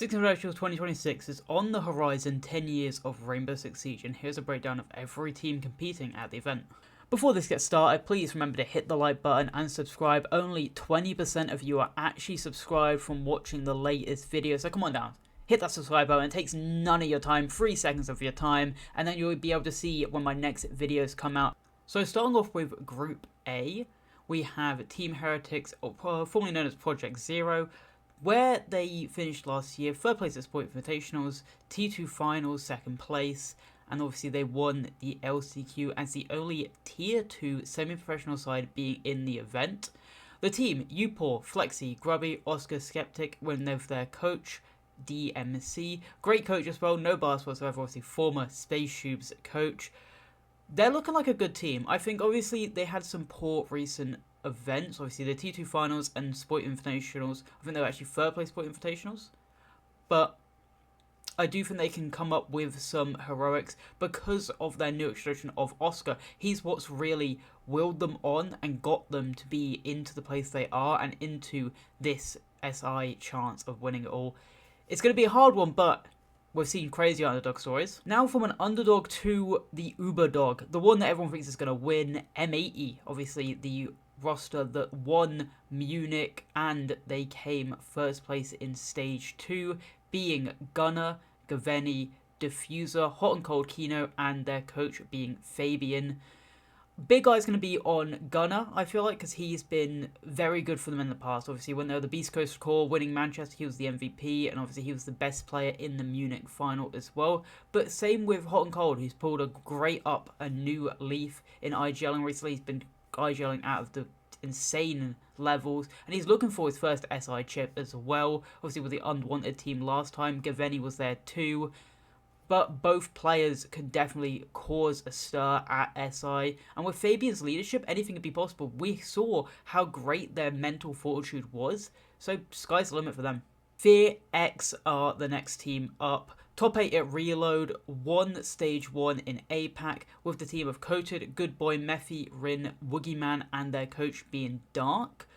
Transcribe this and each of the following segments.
Six Invitational 2026 is on the horizon, 10 years of Rainbow Six Siege, and here's a breakdown of every team competing at the event. Before this gets started, please remember to hit the like button and subscribe. Only 20% of you are actually subscribed from watching the latest video, so come on down. Hit that subscribe button. It takes none of your time, 3 seconds of your time, and then you'll be able to see when my next videos come out. So starting off with Group A, we have Team Heretics, formerly known as Project Zero, where they finished last year, third place at Sport Invitationals, T2 Finals, second place, and obviously they won the LCQ as the only Tier 2 semi-professional side being in the event. The team, Upor, Flexi, Grubby, Oscar, Skeptic, when they're their coach, DMC. Great coach as well, no bias whatsoever, obviously former Space Tubes coach. They're looking like a good team. I think obviously they had some poor recent events, obviously the T2 Finals and Sport Invitationals. I think they were actually third place Sport Invitationals. But I do think they can come up with some heroics because of their new extraction of Oscar. He's what's really willed them on and got them to be into the place they are and into this SI chance of winning it all. It's going to be a hard one, but we've seen crazy underdog stories. Now from an underdog to the Uber dog, the one that everyone thinks is going to win, M80. Obviously the roster that won Munich and they came first place in stage 2, being Gunner, Gaveni, Diffuser, Hot and Cold Kino, and their coach being Fabian. Big Eye's going to be on Gunner, I feel like, because he's been very good for them in the past. Obviously, when they were the Beast Coast core, winning Manchester, he was the MVP, and obviously he was the best player in the Munich final as well. But same with Hot and Cold, who's pulled a new leaf in IGLing recently. He's been IGLing out of the insane levels, and he's looking for his first SI chip as well. Obviously, with the unwanted team last time, Gaveni was there too. But both players can definitely cause a stir at SI. And with Fabian's leadership, anything could be possible. We saw how great their mental fortitude was. So sky's the limit for them. Fear X are the next team up. Top 8 at Reload, won Stage 1 in APAC with the team of Coated, Good Boy, Mephi, Rin, Woogieman, and their coach being Dark.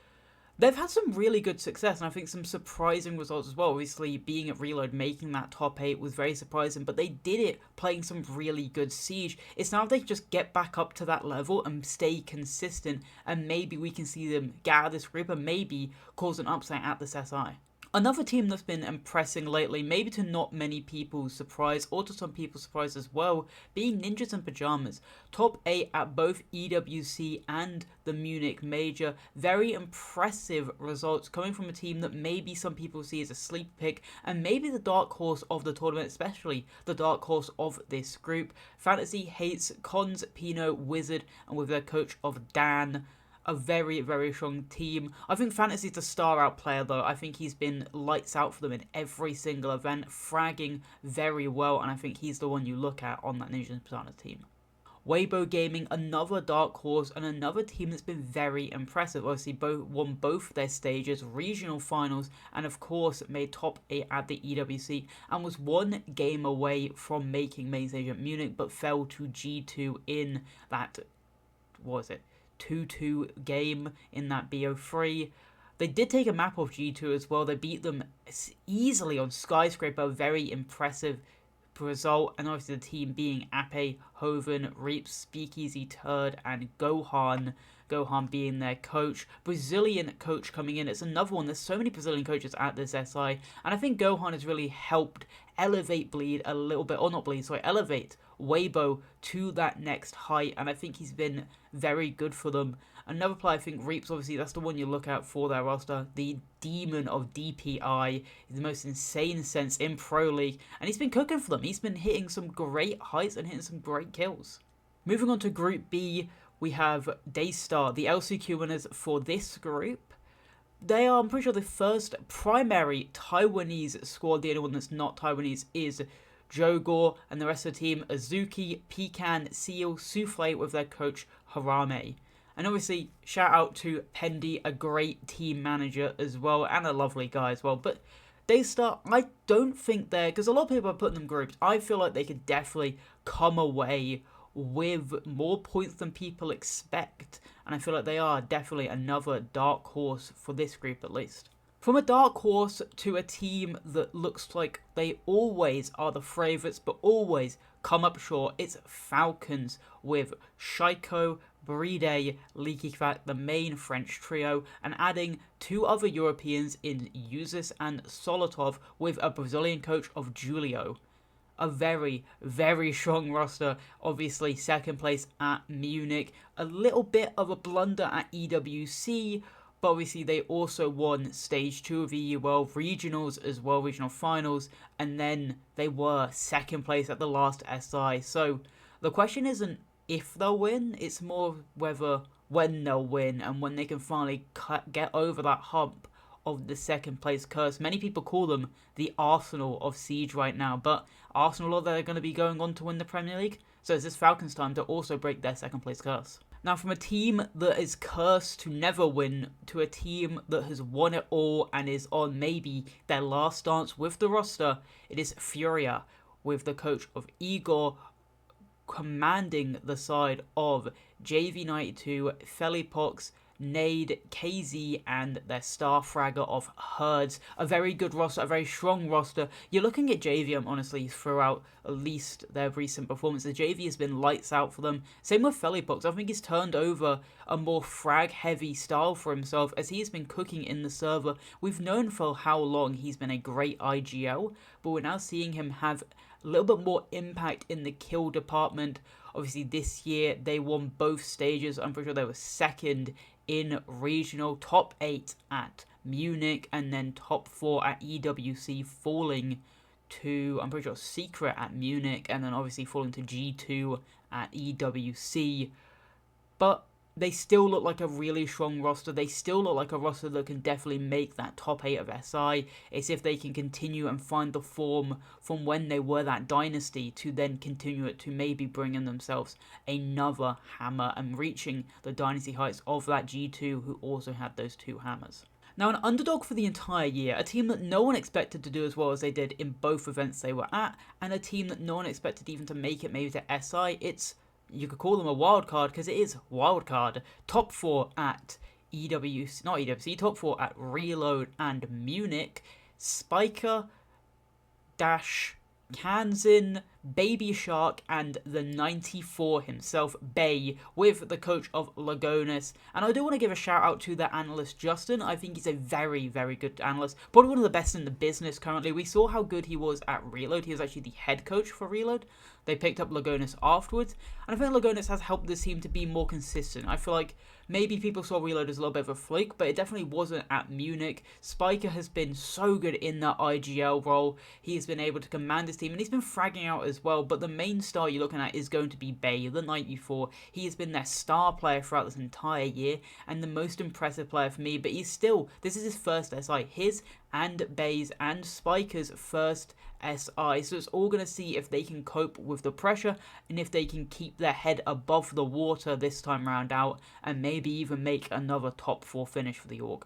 They've had some really good success, and I think some surprising results as well. Obviously, being at Reload, making that top 8 was very surprising, but they did it playing some really good Siege. It's now if they just get back up to that level and stay consistent, and maybe we can see them get out of this group and maybe cause an upset at this SI. Another team that's been impressing lately, maybe to not many people's surprise, or to some people's surprise as well, being Ninjas and Pajamas. Top 8 at both EWC and the Munich Major. Very impressive results coming from a team that maybe some people see as a sleeper pick, and maybe the dark horse of the tournament, especially the dark horse of this group. Fantasy hates Cons, Pino, Wizard, and with their coach of Dan. A very, very strong team. I think Fantasy's the star-out player, though. I think he's been lights out for them in every single event, fragging very well, and I think he's the one you look at on that Ninja Pajamas team. Weibo Gaming, another dark horse, and another team that's been very impressive. Obviously, won both their stages, regional finals, and of course, made top 8 at the EWC, and was one game away from making main stage at Munich, but fell to G2 in that, what was it, 2-2 game in that BO3. They did take a map off G2 as well. They beat them easily on Skyscraper. Very impressive result. And obviously the team being Ape, Hoven, Reaps, Speakeasy, Turd, and Gohan. Gohan being their coach. Brazilian coach coming in. It's another one. There's so many Brazilian coaches at this SI. And I think Gohan has really helped elevate Bleed a little bit. Or not Bleed, sorry. Elevate Weibo to that next height, and I think he's been very good for them. Another player, I think Reaps, obviously that's the one you look out for their roster. The demon of DPI, the most insane sense in Pro League, and he's been cooking for them. He's been hitting some great heights and hitting some great kills. Moving on to Group B, we have Daystar, the LCQ winners for this group. They are, I'm pretty sure, the first primary Taiwanese squad. The only one that's not Taiwanese is Jogor, and the rest of the team, Azuki, Pecan, Seal, Souffle with their coach Harame. And obviously, shout out to Pendy, a great team manager as well, and a lovely guy as well. But Daystar, I don't think they're, because a lot of people are putting them groups, I feel like they could definitely come away with more points than people expect. And I feel like they are definitely another dark horse for this group at least. From a dark horse to a team that looks like they always are the favourites but always come up short, it's Falcons with Shaiko, Bride, Leaky Fat, the main French trio, and adding two other Europeans in Uzis and Solotov with a Brazilian coach of Julio. A very, very strong roster. Obviously, second place at Munich. A little bit of a blunder at EWC, but obviously they also won Stage 2 of EUL Regionals as well, Regional Finals, and then they were second place at the last SI. So the question isn't if they'll win, it's more whether when they'll win and when they can finally get over that hump of the second place curse. Many people call them the Arsenal of Siege right now, but Arsenal are they going to be going on to win the Premier League? So it's this Falcons' time to also break their second place curse. Now, from a team that is cursed to never win to a team that has won it all and is on maybe their last dance with the roster, it is Furia with the coach of Igor commanding the side of JV92, Felipox, Nade, KZ, and their star fragger of Herds. A very good roster, a very strong roster. You're looking at JVM, honestly, throughout at least their recent performances. JV has been lights out for them. Same with Felipox. I think he's turned over a more frag-heavy style for himself as he's been cooking in the server. We've known for how long he's been a great IGL, but we're now seeing him have a little bit more impact in the kill department. Obviously, this year they won both stages. I'm pretty sure they were second in regional, top 8 at Munich, and then top 4 at EWC, falling to, I'm pretty sure, Secret at Munich, and then obviously falling to G2 at EWC. But they still look like a really strong roster. They still look like a roster that can definitely make that top 8 of SI. It's if they can continue and find the form from when they were that dynasty to then continue it to maybe bringing themselves another hammer and reaching the dynasty heights of that G2 who also had those 2 hammers. Now, an underdog for the entire year, a team that no one expected to do as well as they did in both events they were at, and a team that no one expected even to make it maybe to SI. You could call them a wild card because it is wild card. Top 4 at top 4 at Reload and Munich. Spiker, Dash, Kanzin, Baby Shark, and the 94 himself, Bay, with the coach of Lagonis. And I do want to give a shout out to the analyst Justin. I think he's a very, very good analyst. Probably one of the best in the business currently. We saw how good he was at Reload. He was actually the head coach for Reload. They picked up Lagonis afterwards. And I think Lagonis has helped this team to be more consistent. I feel like maybe people saw Reload as a little bit of a flake, but it definitely wasn't at Munich. Spiker has been so good in that IGL role. He has been able to command his team, and he's been fragging out as well. But the main star you're looking at is going to be Bay, the 94. He has been their star player throughout this entire year, and the most impressive player for me. But he's still, this is his first SI. His and Bay's and Spiker's first SI. So it's all going to see if they can cope with the pressure and if they can keep their head above the water this time round out and maybe even make another top 4 finish for the org.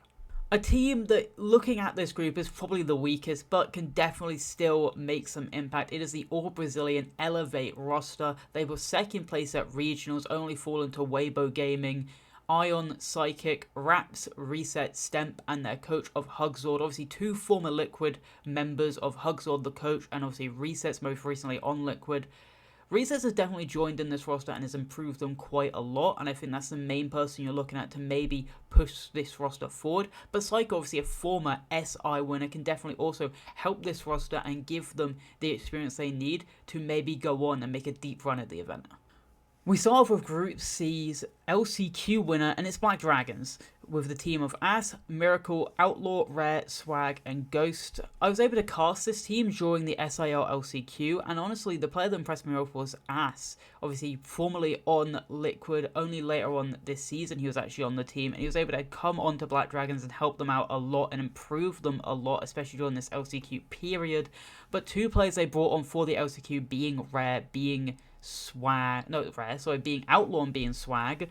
A team that, looking at this group, is probably the weakest, but can definitely still make some impact. It is the all-Brazilian Elevate roster. They were second place at regionals, only fallen to Weibo Gaming. Ion, Psychic, Raps, Reset, Stemp, and their coach of Hugzord. Obviously, 2 former Liquid members of Hugzord, the coach, and obviously Reset's most recently on Liquid. Reset has definitely joined in this roster and has improved them quite a lot, and I think that's the main person you're looking at to maybe push this roster forward. But Psycho, obviously a former SI winner, can definitely also help this roster and give them the experience they need to maybe go on and make a deep run at the event. We start off with Group C's LCQ winner, and it's Black Dragons, with the team of Ass, Miracle, Outlaw, Rare, Swag, and Ghost. I was able to cast this team during the SIL LCQ, and honestly, the player that impressed me most was Ass. Obviously, formerly on Liquid, only later on this season he was actually on the team, and he was able to come onto Black Dragons and help them out a lot and improve them a lot, especially during this LCQ period. But 2 players they brought on for the LCQ being Rare, being being Outlaw and being Swag.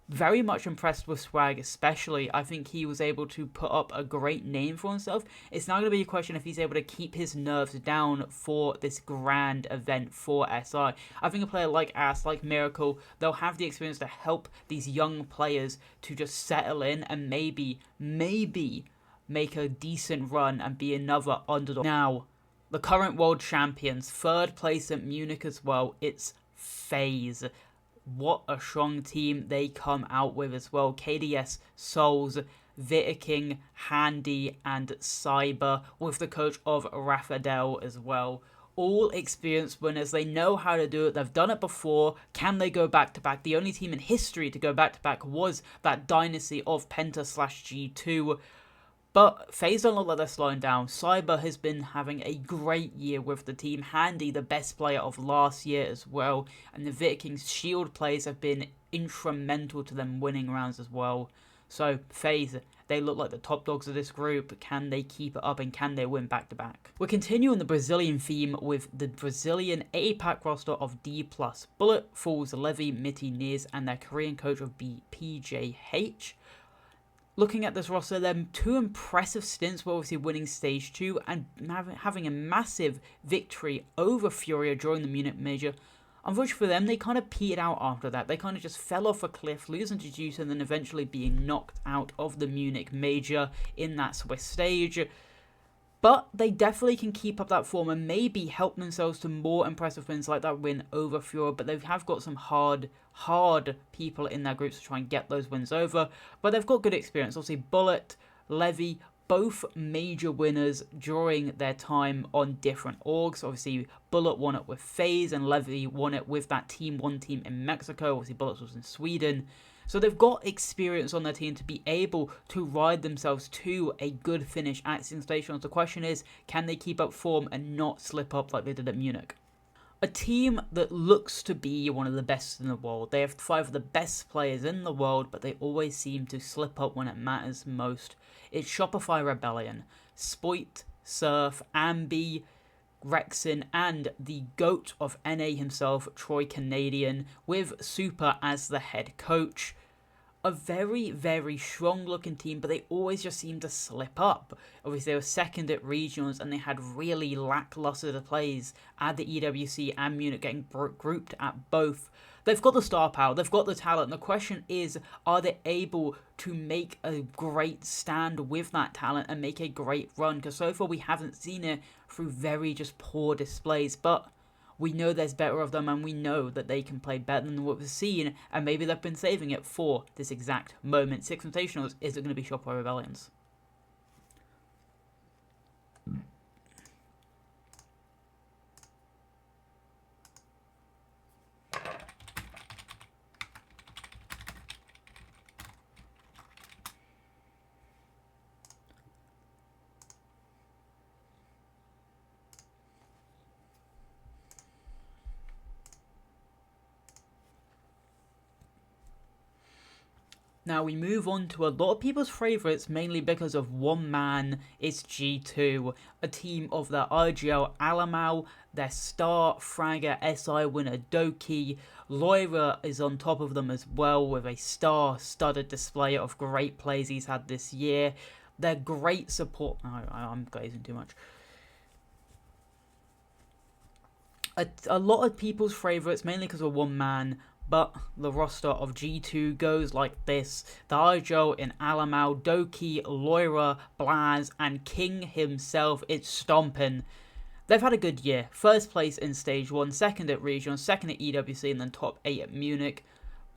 Very much impressed with Swag, especially. I think he was able to put up a great name for himself. It's now going to be a question if he's able to keep his nerves down for this grand event for SI. I think a player like Ass, like Miracle, they'll have the experience to help these young players to just settle in and maybe make a decent run and be another underdog. Now, the current world champions, third place at Munich as well, it's FaZe. What a strong team they come out with as well. KDS, Souls, King, Handy, and Cyber, with the coach of Rafadel as well. All experienced winners. They know how to do it. They've done it before. Can they go back to back? The only team in history to go back to back was that dynasty of Penta/G2. But FaZe don't look like they're slowing down. Cyber has been having a great year with the team. Handy, the best player of last year as well. And the King's shield plays have been instrumental to them winning rounds as well. So FaZe, they look like the top dogs of this group. Can they keep it up and can they win back-to-back? We're continuing the Brazilian theme with the Brazilian APAC roster of D+. Bullet, Falls, Levy, Mitty, Niz, and their Korean coach of PJH. Looking at this roster, they're two impressive stints. We're obviously winning Stage 2 and having a massive victory over Furia during the Munich Major. Unfortunately for them, they kind of petered out after that. They kind of just fell off a cliff, losing to Juice, and then eventually being knocked out of the Munich Major in that Swiss stage. But they definitely can keep up that form and maybe help themselves to more impressive wins like that win over Furia. But they have got some hard people in their groups to try and get those wins over. But they've got good experience. Obviously, Bullet, Levy, both major winners during their time on different orgs. Obviously, Bullet won it with FaZe and Levy won it with that Team 1 team in Mexico. Obviously, Bullet was in Sweden. So they've got experience on their team to be able to ride themselves to a good finish at Invitational. The question is, can they keep up form and not slip up like they did at Munich? A team that looks to be one of the best in the world. They have 5 of the best players in the world, but they always seem to slip up when it matters most. It's Shopify Rebellion, Spoit, Surf, Ambi, Rexin, and the GOAT of NA himself, Troy Canadian, with Super as the head coach. A very, very strong looking team, but they always just seem to slip up. Obviously, they were second at regionals and they had really lackluster plays at the EWC and Munich, getting grouped at both. They've got the star power, they've got the talent. The question is, are they able to make a great stand with that talent and make a great run? Because so far we haven't seen it through very just poor displays, but we know there's better of them and we know that they can play better than what we've seen, and maybe they've been saving it for this exact moment. 6 Invitationals, is it going to be Shopify Rebellions? Now we move on to a lot of people's favourites, mainly because of one man. It's G2, a team of their IGL Alamau, their star fragger SI winner Doki. Loira is on top of them as well with a star-studded display of great plays he's had this year. Their great support... I'm glazing too much. A lot of people's favourites, mainly because of one man. But the roster of G2 goes like this. The IGL in Alamau, Doki, Loira, Blaz, and King himself. It's stomping. They've had a good year. First place in Stage 1, second at Regional, second at EWC, and then top 8 at Munich.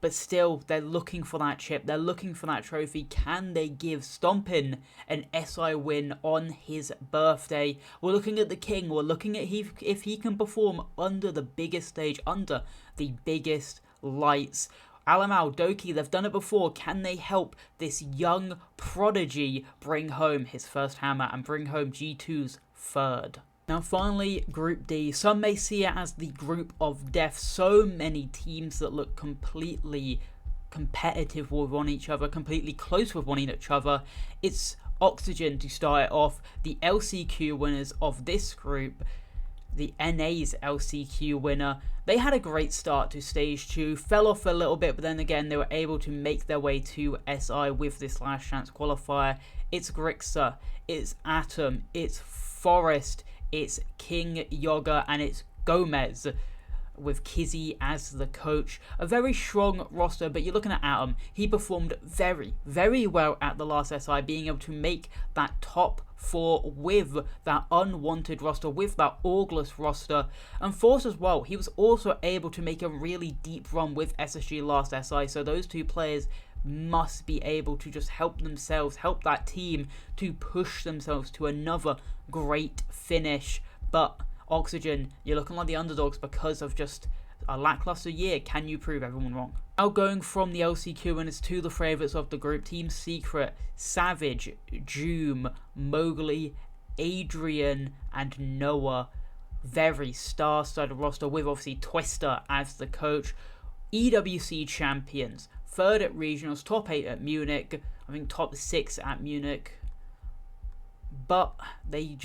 But still, they're looking for that chip. They're looking for that trophy. Can they give Stompin an SI win on his birthday? We're looking at the King. We're looking at if he can perform under the biggest stage, under the biggest lights. Alamau, Doki, they've done it before. Can they help this young prodigy bring home his first hammer and bring home G2's third? Now finally, Group D. Some may see it as the group of death. So many teams that look completely competitive with one each other, completely close with one each other. It's Oxygen to start it off, the LCQ winners of this group. The NA's LCQ winner. They had a great start to Stage 2, fell off a little bit, but then again they were able to make their way to SI with this last chance qualifier. It's Grixa, it's Atom, it's Forest, it's King Yoga, and it's Gomez. with Kizzy as the coach. A very strong roster, but you're looking at Atom. He performed very, very well at the last SI, being able to make that top 4 with that unwanted roster, with that August roster. And Force as well, he was also able to make a really deep run with SSG last SI, so those two players must be able to just help themselves, help that team to push themselves to another great finish. But Oxygen, you're looking like the underdogs because of just a lackluster year. Can you prove everyone wrong? Now going from the LCQ winners to the favourites of the group, Team Secret, Savage, Joom, Mowgli, Adrian and Noah. Very star-studded roster with obviously Twister as the coach. EWC champions, 3rd at regionals, top 8 at Munich, I think top 6 at Munich. But they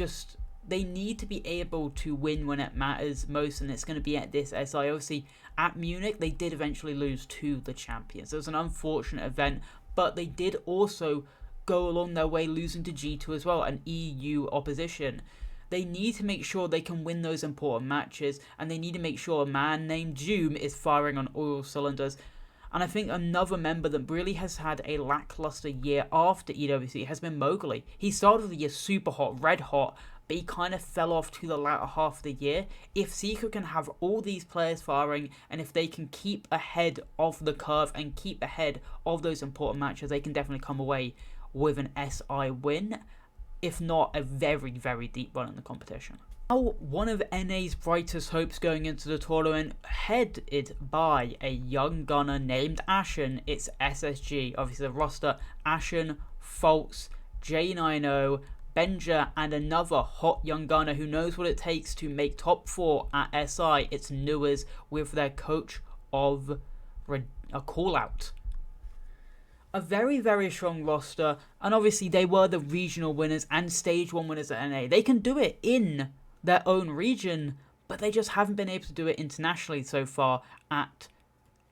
need to be able to win when it matters most, and it's going to be at this SI. Obviously, at Munich, they did eventually lose to the champions. It was an unfortunate event, but they did also go along their way losing to G2 as well, an EU opposition. They need to make sure they can win those important matches, and they need to make sure a man named Joom is firing on all cylinders. And I think another member that really has had a lackluster year after EWC has been Mowgli. He started the year super hot, red hot, but he kind of fell off to the latter half of the year. If Secret can have all these players firing, and if they can keep ahead of the curve and keep ahead of those important matches, they can definitely come away with an SI win, if not a very, very deep run in the competition. Now, one of NA's brightest hopes going into the tournament, headed by a young gunner named Ashen. It's SSG. Obviously the roster, Ashen, Fultz, J90, Benja, and another hot young gunner who knows what it takes to make top 4 at SI. It's Newers with their coach of a call-out. A very, very strong roster, and obviously they were the regional winners and stage 1 winners at NA. They can do it in their own region, but they just haven't been able to do it internationally so far at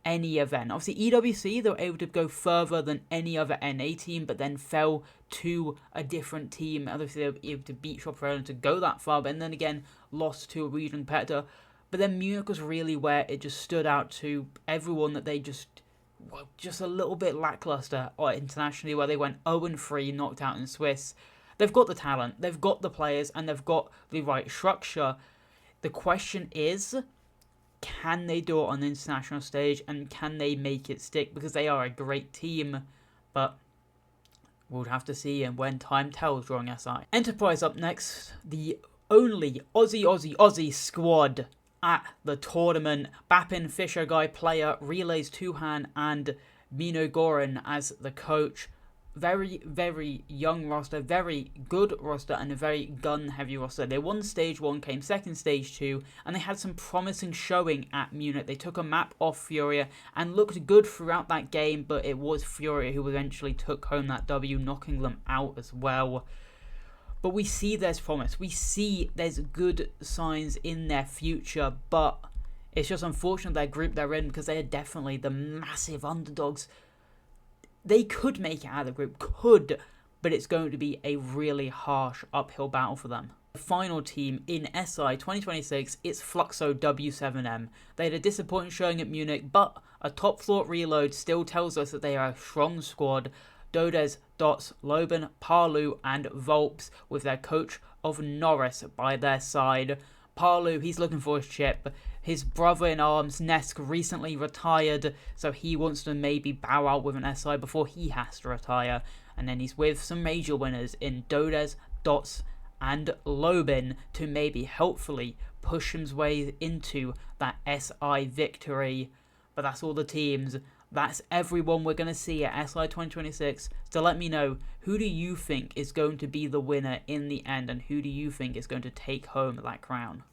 any event. Obviously EWC, they were able to go further than any other NA team, but then fell to a different team. Obviously they were able to beat Shop to go that far, but then again lost to a regional competitor. But then Munich was really where it just stood out to everyone that they just a little bit lackluster internationally, where they went 0-3, knocked out in Swiss. They've got the talent, they've got the players, and they've got the right structure. The question is, can they do it on the international stage, and can they make it stick? Because they are a great team, but we'll have to see, and when time tells during SI. Enterprise up next, the only Aussie squad at the tournament. Bapin, Fisher Guy, player, Relays, Tuhan, and Mino Goran as the coach. Very, very young roster, very good roster, and a very gun-heavy roster. They won stage 1, came second stage 2, and they had some promising showing at Munich. They took a map off Furia and looked good throughout that game, but it was Furia who eventually took home that W, knocking them out as well. But we see there's promise. We see there's good signs in their future, but it's just unfortunate their group they're in, because they are definitely the massive underdogs. They could make it out of the group, but it's going to be a really harsh uphill battle for them. The final team in SI 2026, it's Fluxo W7M. They had a disappointing showing at Munich, but a top thought reload still tells us that they are a strong squad. Dodes, Dots, Loban, Parlu, and Volps with their coach of Norris by their side. Parlu, he's looking for his chip. His brother-in-arms, Nesk, recently retired, so he wants to maybe bow out with an SI before he has to retire. And then he's with some major winners in Dodes, Dots, and Lobin to maybe, hopefully, push his way into that SI victory. But that's all the teams. That's everyone we're going to see at SI 2026. So let me know, who do you think is going to be the winner in the end, and who do you think is going to take home that crown?